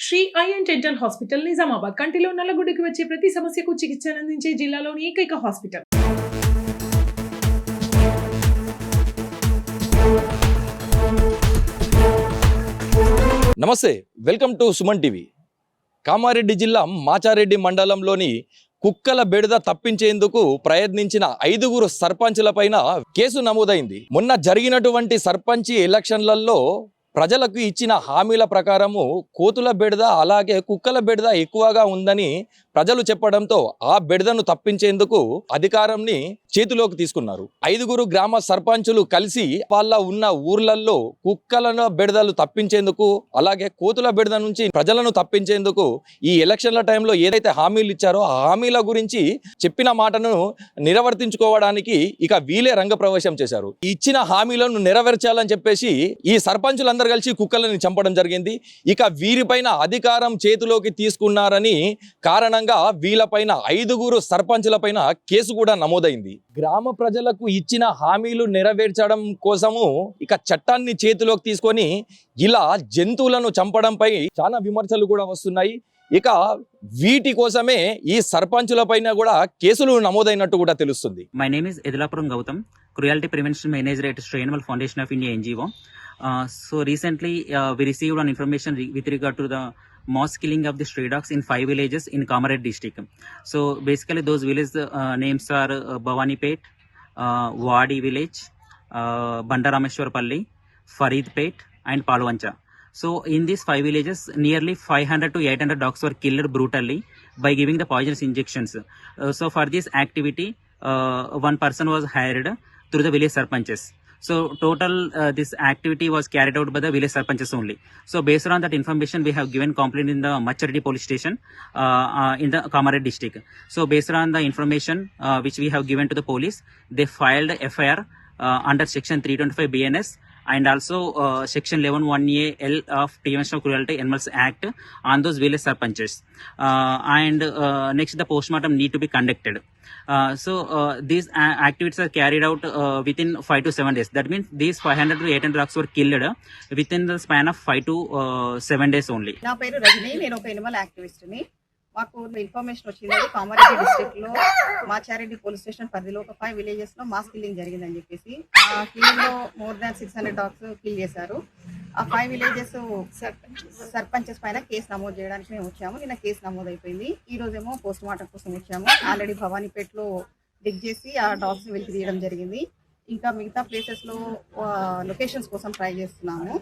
శ్రీ ఐఎన్ dental hospital Nizamabad కంటిలో నల్లగుడ్డకి వచ్చే ప్రతి సమస్యకు చికిత్సను అందించే జిల్లాలోని ఏకైక హాస్పిటల్. నమస్తే, welcome to Suman TV. Kamareddy జిల్లా మాచారెడ్డి మండలంలోని కుక్కల బెడద తప్పించేందుకు ప్రయత్నించిన 5 సర్పంచులపైన కేసు నమోదైంది. మొన్న జరిగినటువంటి సర్పంచి ఎలక్షన్లలో ప్రజలకు ఇచ్చిన హామీల ప్రకారము కోతుల బెడద అలాగే కుక్కల బెడద ఎక్కువగా ఉందని ప్రజలు చెప్పడంతో ఆ బెడదను తప్పించేందుకు అధికారంని చేతిలోకి తీసుకున్నారు. 5 గ్రామ సర్పంచులు కలిసి వాళ్ళ ఉన్న ఊర్లలో కుక్కల బెడదలు తప్పించేందుకు అలాగే కోతుల బెడద నుంచి ప్రజలను తప్పించేందుకు ఈ ఎలక్షన్ల టైంలో ఏదైతే హామీలు ఇచ్చారో ఆ హామీల గురించి చెప్పిన మాటను నిర్వర్తించుకోవడానికి ఇక వీలే రంగప్రవేశం చేశారు. ఇచ్చిన హామీలను నెరవేర్చాలని చెప్పేసి ఈ సర్పంచులందరూ కలిసి కుక్కలని చంపడం జరిగింది. ఇక వీరిపైన అధికారం చేతిలోకి తీసుకున్నారని కారణంగా వీళ్ళపైన 5 సర్పంచులపైన కేసు కూడా నమోదైంది. గ్రామ ప్రజలకు ఇచ్చిన హామీలు నెరవేర్చడం కోసము ఇక చట్టాన్ని చేతిలోకి తీసుకొని ఇలా జంతువులను చంపడంపై చాలా విమర్శలు కూడా వస్తున్నాయి. ఇక వీటి కోసమే ఈ సర్పంచులపైన కూడా కేసులు నమోదైనట్టు కూడా తెలుస్తుంది. My name is Edilapuram Gautam, cruelty prevention manager at Stray Animal Foundation of India NGO. So recently we received an information with regard to the mass killing of the stray dogs in 5 villages in Kamared district. So basically those village names are Bhavanipet, Wadi village, Bandarameshwarpalli, Faridpet and Palwancha. So in these 5 villages, nearly 500 to 800 dogs were killed brutally by giving the poisonous injections. So for this activity, one person was hired through the village sarpanches. So total this activity was carried out by the village sarpanches only. So based on that information, we have given complaint in the Machareddy police station in the Kamared district. So based on the information which we have given to the police, they filed FIR under section 325 BNS and also section 111AL of Prevention of Cruelty Animals Act on those village sarpanches. And next the postmortem need to be conducted. So these activities are carried out within 5 to 7 days. That means these 500 to 800 dogs were killed within the span of 5 to 7 days only. నా పేరు రజని, నేను ఒక Animal activist ని. మాకు information వచ్చింది Kamareddy district లో Machareddy police station పరిధిలో ఒక 5 విలేజెస్ లో మాస్ కిల్లింగ్ జరిగిందని చెప్పేసి. ఆ కిల్లింగ్ లో మోర్ దాన్ 600 డాగ్స్ కిల్ చేశారు. ఆ 5 విలేజెస్ సర్పంచెస్ పైన కేసు నమోదు చేయడానికి మేము వచ్చాము. నిన్న కేసు నమోదు అయిపోయింది. ఈ రోజేమో పోస్ట్ మార్టం కోసం వచ్చాము. ఆల్రెడీ భవానీపేటలో డిగ్ చేసి ఆ డాగ్స్ వెలికి తీయడం జరిగింది. ఇంకా మిగతా ప్లేసెస్ లో లొకేషన్స్ కోసం ట్రై చేస్తున్నాము.